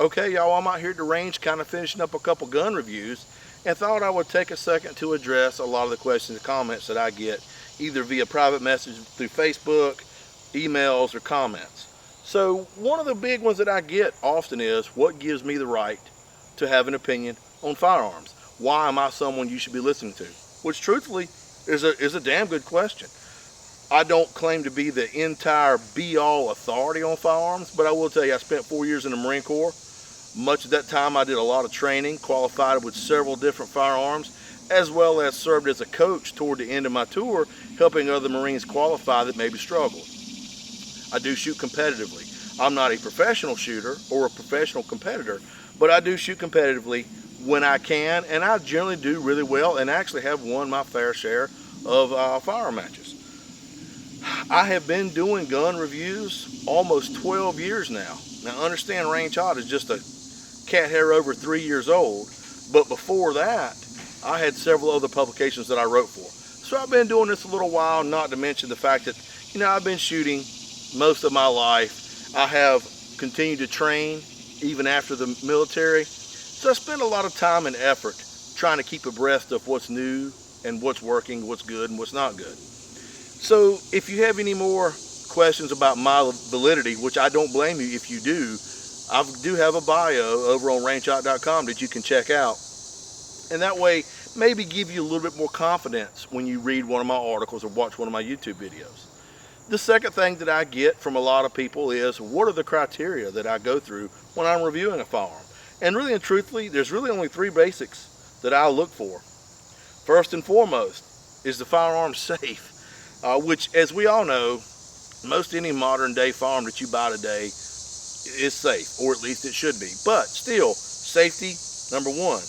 Okay, y'all, I'm out here at the range kind of finishing up a couple gun reviews and thought I would take a second to address a lot of the questions and comments that I get either via private message through Facebook, emails, or comments. So one of the big ones that I get often is, what gives me the right to have an opinion on firearms? Why am I someone you should be listening to? Which truthfully is a damn good question. I don't claim to be the entire be-all authority on firearms, but I will tell you I spent 4 years in the Marine Corps. Much of that time I did a lot of training, qualified with several different firearms, as well as served as a coach toward the end of my tour, helping other Marines qualify that maybe struggled. I do shoot competitively. I'm not a professional shooter or a professional competitor, but I do shoot competitively when I can, and I generally do really well and actually have won my fair share of firearm matches. I have been doing gun reviews almost 12 years now. Now understand, Range Hot is just a cat hair over 3 years old, but before that I had several other publications that I wrote for. So I've been doing this a little while, not to mention the fact that, I've been shooting most of my life. I have continued to train even after the military. So I spend a lot of time and effort trying to keep abreast of what's new and what's working, what's good and what's not good. So if you have any more questions about my validity, which I don't blame you if you do, I do have a bio over on rangehot.com that you can check out. And that way, maybe give you a little bit more confidence when you read one of my articles or watch one of my YouTube videos. The second thing that I get from a lot of people is, what are the criteria that I go through when I'm reviewing a firearm? And really and truthfully, there's really only three basics that I look for. First and foremost, is the firearm safe? Which, as we all know, most any modern day firearm that you buy today is safe, or at least it should be. But still, safety, number one.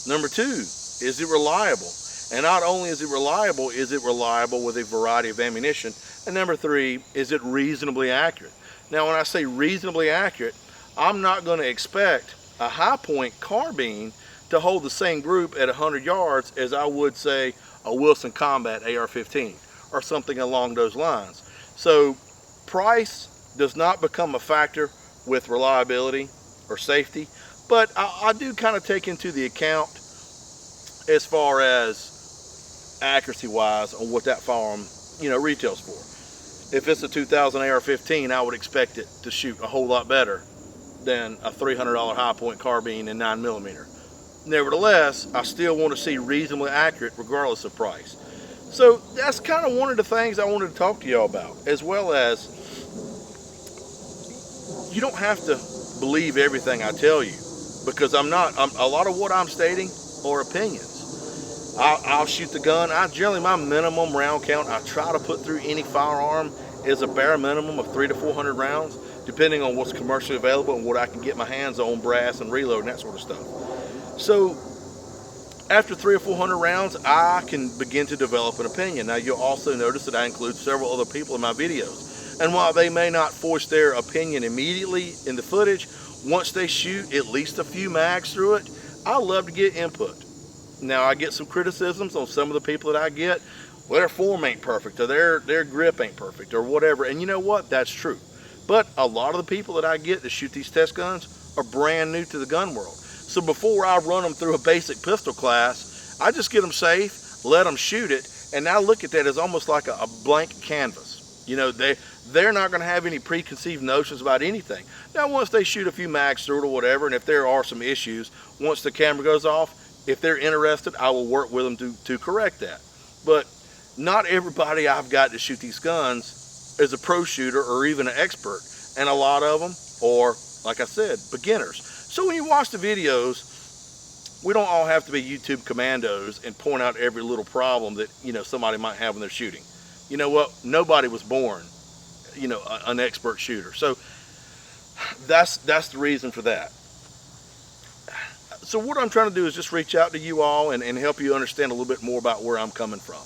Number two, is it reliable? And not only is it reliable with a variety of ammunition? And number three, is it reasonably accurate? Now, when I say reasonably accurate, I'm not going to expect a high point carbine to hold the same group at 100 yards as I would, say, a Wilson Combat AR-15 or something along those lines. So price does not become a factor with reliability or safety, but I do kind of take into the account as far as accuracy wise on what that firearm retails for. If it's a 2000 AR-15, I would expect it to shoot a whole lot better than a $300 high point carbine in 9mm. Nevertheless, I still want to see reasonably accurate regardless of price. So that's kind of one of the things I wanted to talk to y'all about, as well as you don't have to believe everything I tell you, because a lot of what I'm stating are opinions. I'll shoot the gun. My minimum round count I try to put through any firearm is a bare minimum of 300 to 400 rounds, depending on what's commercially available and what I can get my hands on, brass and reload and that sort of stuff. So after 300 or 400 rounds, I can begin to develop an opinion. Now, you'll also notice that I include several other people in my videos. And while they may not voice their opinion immediately in the footage, once they shoot at least a few mags through it, I love to get input. Now, I get some criticisms on some of the people that I get. Well, their form ain't perfect, or their grip ain't perfect, or whatever. And you know what? That's true. But a lot of the people that I get that shoot these test guns are brand new to the gun world. So before I run them through a basic pistol class, I just get them safe, let them shoot it, and now look at that as almost like a blank canvas. They're not going to have any preconceived notions about anything. Now, once they shoot a few mags through it or whatever, and if there are some issues, once the camera goes off, if they're interested, I will work with them to correct that. But not everybody I've got to shoot these guns is a pro shooter or even an expert, and a lot of them are, like I said, beginners. So when you watch the videos, we don't all have to be YouTube commandos and point out every little problem that somebody might have when they're shooting. You know what? Nobody was born, an expert shooter. So that's the reason for that. So what I'm trying to do is just reach out to you all and help you understand a little bit more about where I'm coming from.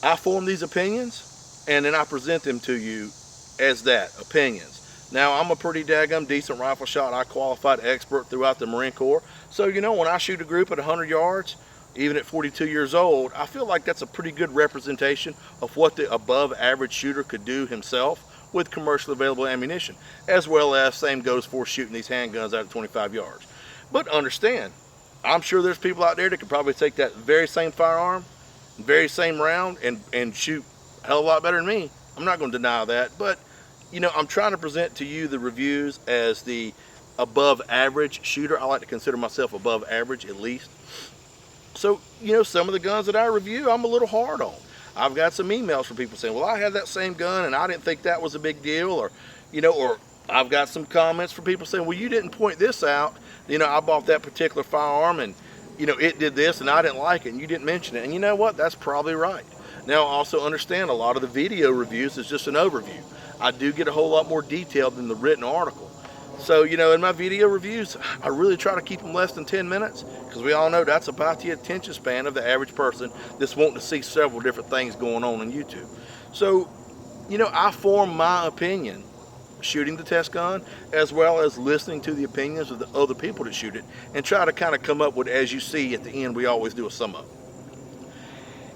I form these opinions and then I present them to you as that, opinions. Now, I'm a pretty daggum decent rifle shot. I qualified expert throughout the Marine Corps. So, when I shoot a group at 100 yards, even at 42 years old, I feel like that's a pretty good representation of what the above average shooter could do himself with commercially available ammunition, as well as same goes for shooting these handguns out of 25 yards. But understand, I'm sure there's people out there that could probably take that very same firearm, very same round, and shoot a hell of a lot better than me. I'm not going to deny that, but you know, I'm trying to present to you the reviews as the above average shooter. I like to consider myself above average at least. So, you know, some of the guns that I review, I'm a little hard on. I've got some emails from people saying, well, I had that same gun and I didn't think that was a big deal, or, you know, or I've got some comments from people saying, well, you didn't point this out. You know, I bought that particular firearm and, you know, it did this and I didn't like it and you didn't mention it. And you know what? That's probably right. Now, also understand a lot of the video reviews is just an overview. I do get a whole lot more detail than the written article. So, you know, in my video reviews, I really try to keep them less than 10 minutes because we all know that's about the attention span of the average person that's wanting to see several different things going on YouTube. So, you know, I form my opinion shooting the test gun as well as listening to the opinions of the other people that shoot it and try to kind of come up with, as you see at the end, we always do a sum up.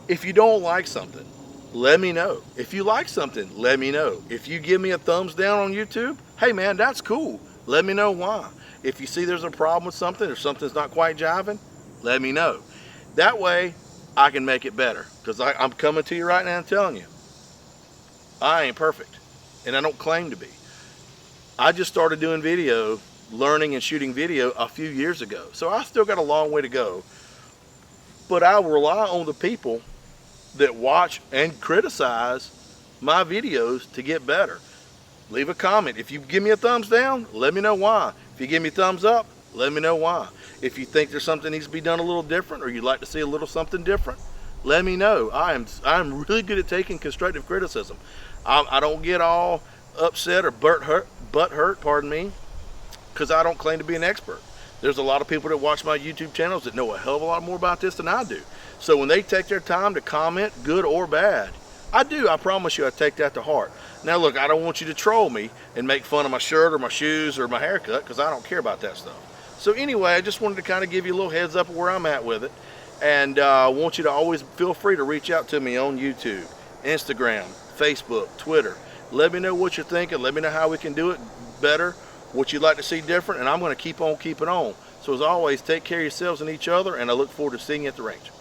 If you don't like something, let me know. If you like something, let me know. If you give me a thumbs down on YouTube, hey man, that's cool. Let me know why. If you see there's a problem with something or something's not quite jiving, let me know. That way, I can make it better. Because I'm coming to you right now and telling you, I ain't perfect. And I don't claim to be. I just started doing video, learning and shooting video a few years ago. So I still got a long way to go. But I rely on the people that watch and criticize my videos to get better. Leave a comment. If you give me a thumbs down, let me know why. If you give me a thumbs up, let me know why. If you think there's something that needs to be done a little different or you'd like to see a little something different, let me know. I'm really good at taking constructive criticism. I don't get all upset or butt hurt, pardon me, because I don't claim to be an expert. There's a lot of people that watch my YouTube channels that know a hell of a lot more about this than I do. So when they take their time to comment, good or bad, I promise you I take that to heart. Now look, I don't want you to troll me and make fun of my shirt or my shoes or my haircut because I don't care about that stuff. So anyway, I just wanted to kind of give you a little heads up of where I'm at with it. And I want you to always feel free to reach out to me on YouTube, Instagram, Facebook, Twitter. Let me know what you're thinking. Let me know how we can do it better, what you'd like to see different, and I'm going to keep on keeping on. So as always, take care of yourselves and each other, and I look forward to seeing you at the range.